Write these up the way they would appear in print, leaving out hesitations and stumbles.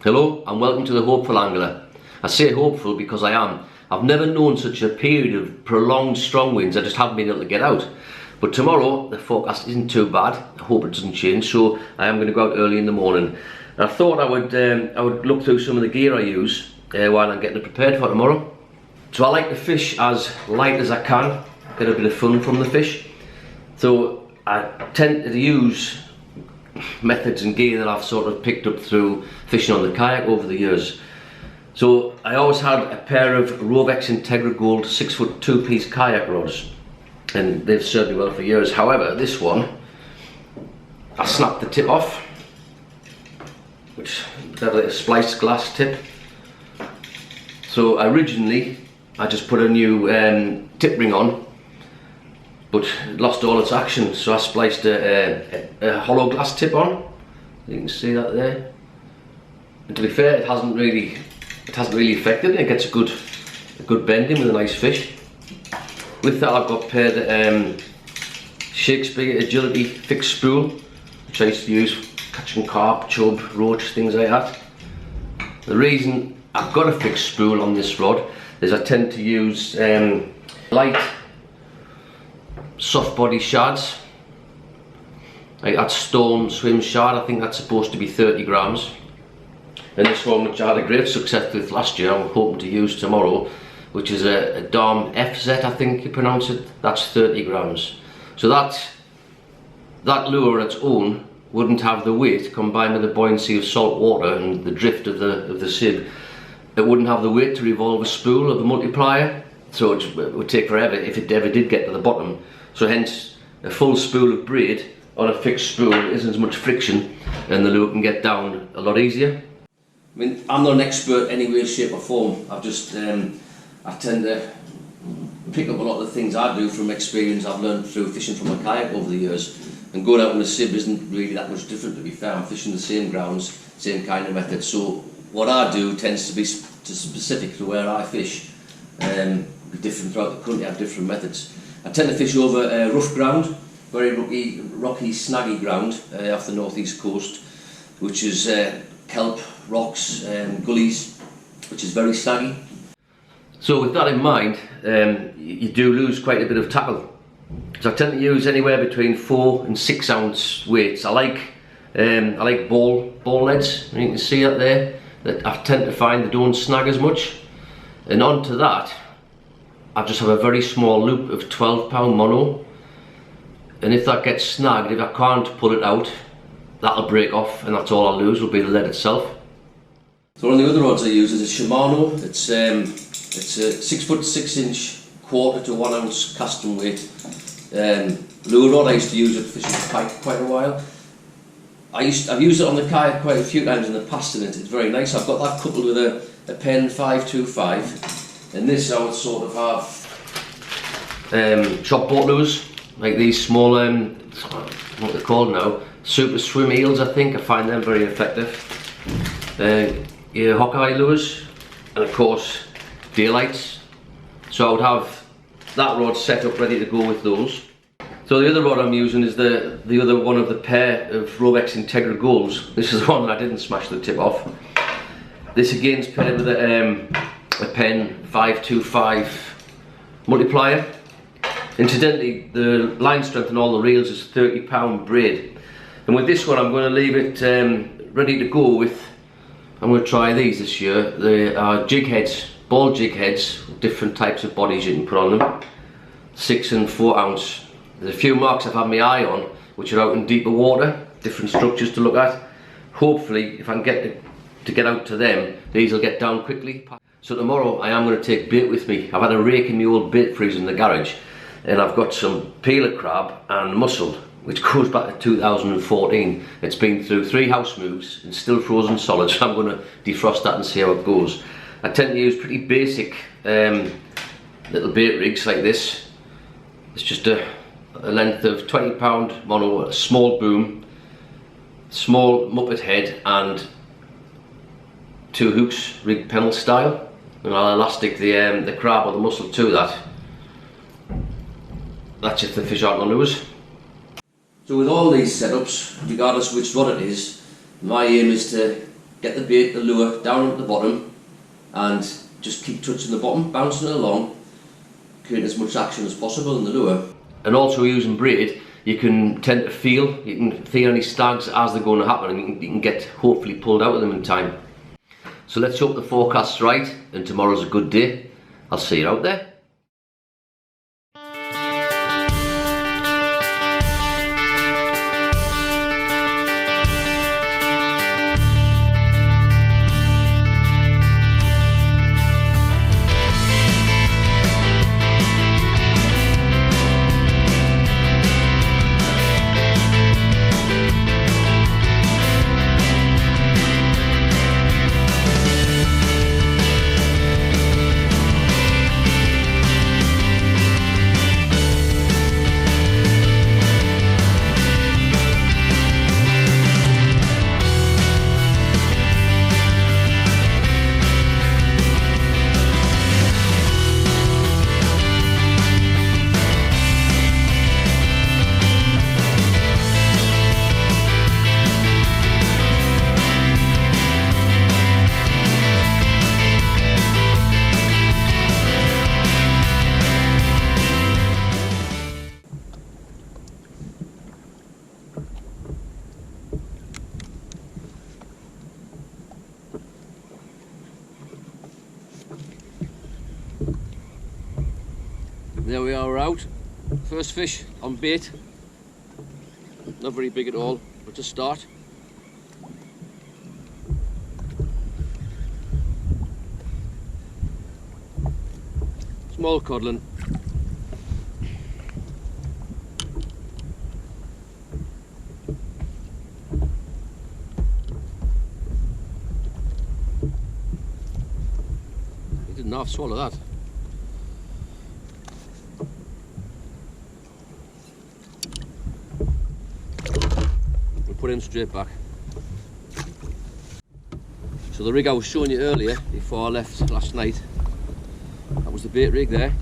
Hello and welcome to the Hopeful Angler. I say hopeful because I am. I've never known such a period of prolonged strong winds. I just haven't been able to get out. But tomorrow the forecast isn't too bad. I hope it doesn't change, so I am going to go out early in the morning. And I thought I would look through some of the gear I use while I'm getting it prepared for tomorrow. So I like to fish as light as I can, get a bit of fun from the fish. So I tend to use methods and gear that I've sort of picked up through fishing on the kayak over the years. So I always had a pair of Rovex Integra Gold 6-foot 2-piece kayak rods, and they've served me well for years. However, this one, I snapped the tip off, which had a spliced glass tip. So originally I just put a new tip ring on, but it lost all its action, so I spliced a hollow glass tip on. You can see that there. And to be fair, it hasn't really affected it. It gets a good bending with a nice fish. With that, I've got paired Shakespeare Agility fixed spool, which I used to use catching carp, chub, roach, things like that. The reason I've got a fixed spool on this rod is I tend to use light soft body shads, like that Stone Swim shad. I think that's supposed to be 30 grams. And this one, which I had a great success with last year, I'm hoping to use tomorrow, which is a Dom FZ, I think you pronounce it. That's 30 grams. So that lure on its own wouldn't have the weight, combined with the buoyancy of salt water and the drift of the SIB. It wouldn't have the weight to revolve a spool of the multiplier, so it would take forever if it ever did get to the bottom. So hence, a full spool of braid on a fixed spool isn't as much friction, and the lure can get down a lot easier. I mean, I'm not an expert any way, shape or form. I've just, I tend to pick up a lot of the things I do from experience I've learned through fishing from a kayak over the years. And going out on a SIB isn't really that much different, to be fair. I'm fishing the same grounds, same kind of method. So what I do tends to be specific to where I fish. Be different throughout the country, I have different methods. I tend to fish over rough ground, very rocky, snaggy ground off the northeast coast, which is kelp, rocks, gullies, which is very snaggy. So with that in mind, you do lose quite a bit of tackle. So I tend to use anywhere between 4 and 6 ounce weights. I like ball leads. You can see that there, that I tend to find they don't snag as much. And onto that, I just have a very small loop of 12-pound mono, and if that gets snagged, if I can't pull it out, that'll break off, and that's all I'll lose will be the lead itself. So one of the other rods I use is a Shimano. It's a 6-foot 6-inch 1/4 to 1 ounce casting weight lure rod. I used to use it fishing for pike quite a while. I've used it on the kayak quite a few times in the past, and it's very nice. I've got that coupled with a Penn 525. And this I would sort of have shop bought lures, like these small, what they're called now, super swim eels, I think. I find them very effective. Your Hawkeye lures, and of course daylights. So I would have that rod set up ready to go with those. So the other rod I'm using is the other one of the pair of Rovex Integra Golds. This is the one that I didn't smash the tip off. This again is paired with a Penn 525 multiplier. Incidentally, the line strength on all the reels is 30-pound braid, and with this one I'm going to leave it ready to go with. I'm going to try these this year. They are jig heads, ball jig heads, different types of bodies you can put on them, 6 and 4 ounce. There's a few marks I've had my eye on which are out in deeper water, different structures to look at. Hopefully if I can get out to them, these will get down quickly. So tomorrow I am going to take bait with me. I've had a rake in my old bait freezer in the garage, and I've got some peeler crab and mussel, which goes back to 2014. It's been through 3 house moves and still frozen solid, so I'm going to defrost that and see how it goes. I tend to use pretty basic little bait rigs like this. It's just a length of 20-pound mono, a small boom, small muppet head, and 2 hooks, rig pennel style. And I'll elastic the crab or the mussel to that. That's if the fish aren't on lures. So with all these setups, regardless of which rod it is, my aim is to get the bait, the lure down at the bottom, and just keep touching the bottom, bouncing it along, creating as much action as possible in the lure. And also using braid, you can feel any snags as they're going to happen, and you can get hopefully pulled out of them in time. So let's hope the forecast's right and tomorrow's a good day. I'll see you out there. There we are, we're out. First fish on bait. Not very big at all, but to start. Small codlin. He didn't half swallow that. Put him straight back. So the rig I was showing you earlier before I left last night, that was the bait rig there.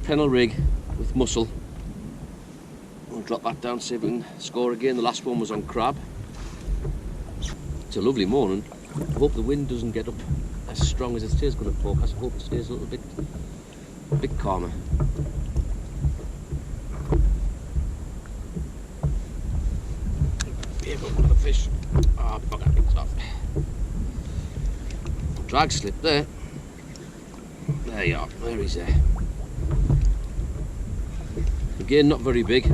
Pennel rig with mussel. We'll drop that down, see if we can score again. The last one was on crab. It's a lovely morning. I hope the wind doesn't get up as strong as it is going to forecast. I hope it stays a little bit calmer. Fish. Oh, bugger, it's off. Drag slip there. There you are, there he's there. Again, not very big.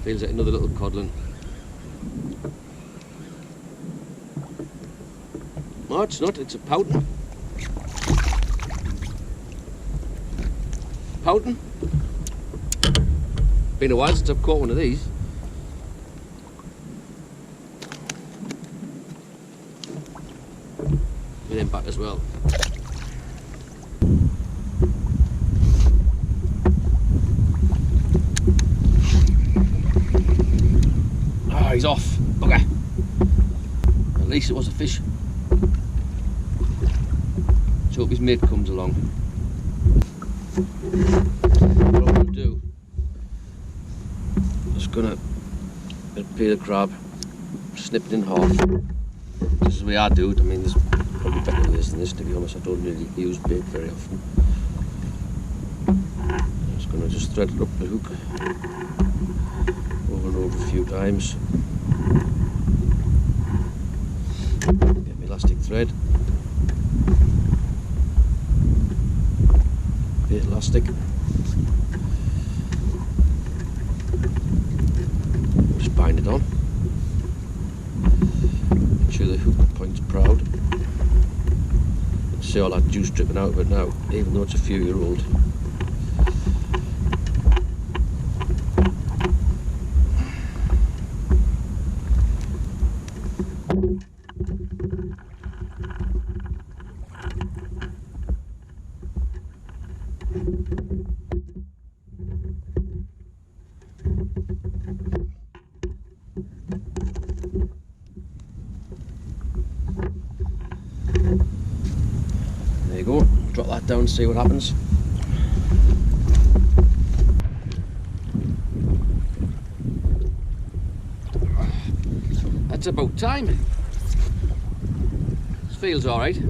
Feels like another little codlin. No, it's not, it's a pouting. Pouting. Been a while since I've caught one of these. With him back as well. Ah, he's off. Bugger. At least it was a fish. Let's hope his mate comes along. What I'm going to do, I'm just going to peel the crab, snip it in half. This is the way I do it. I mean, there's probably better ways than this, to be honest. I don't really use bait very often. I'm just going to thread it up the hook over and over a few times. Get my elastic thread. Bit elastic. Just bind it on. Make sure the hook point's proud. See all that juice dripping out of it now, even though it's a few-year-old. There you go, drop that down and see what happens. It's about time. This feels alright.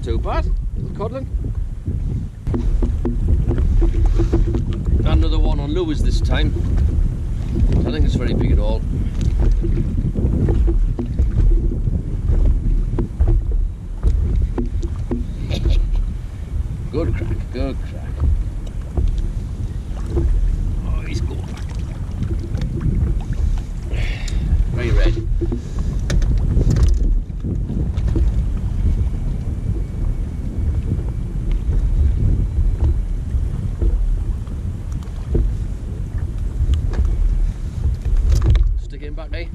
Too bad, little codling. Got another one on lures this time. I don't think it's very big at all. Good crack, good crack. Oh, he's going back. Very red. Getting back, eh?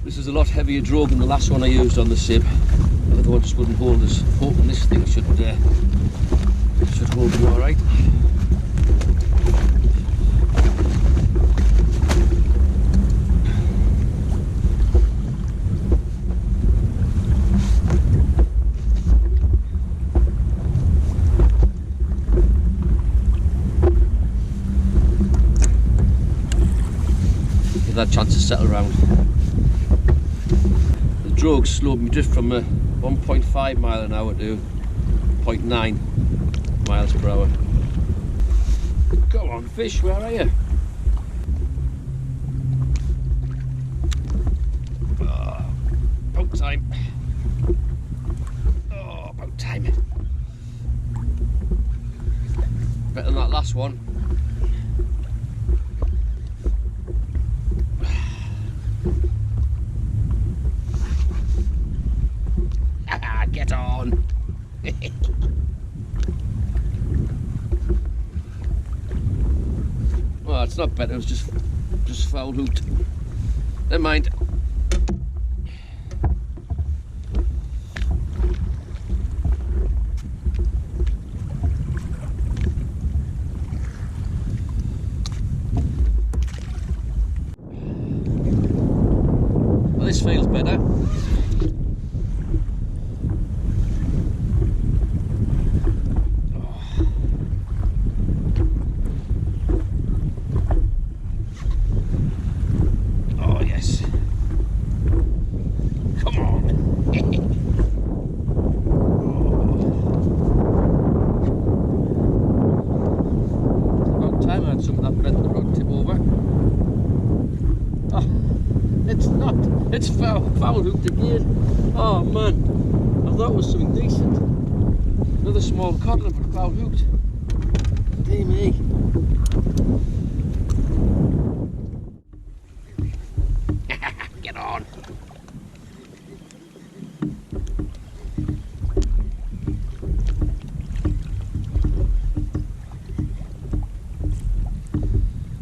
This is a lot heavier drogue than the last one I used on the SIB. The other one just wouldn't hold us. Hoping this thing should hold you all right. Give that chance to settle around. The drogue slowed me drift from 1.5 mile an hour to 0.9 miles per hour. Come on, fish, where are you? Oh, about time. Oh, about time. Better than that last one. Get on. Well, it's not better, it was just foul hooked. Never mind. Well, this feels better. Something that bent the rod tip over. Oh, it's not. It's foul hooked again. Oh man, I thought it was something decent. Another small codling, but foul hooked. Dear me. Get on.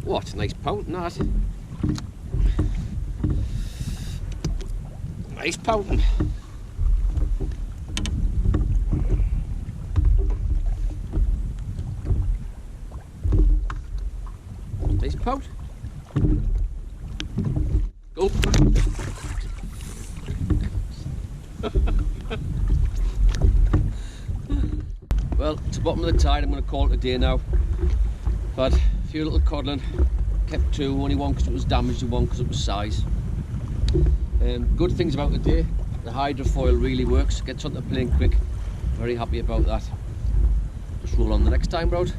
What a nice pouting that. Nice pouting. Nice pout. Go. Well, it's the bottom of the tide. I'm going to call it a day now. But a few little codling. Kept two, only one because it was damaged and one because it was size. Good things about the day. The hydrofoil really works. Gets on the plane quick. Very happy about that. Just roll on the next time road.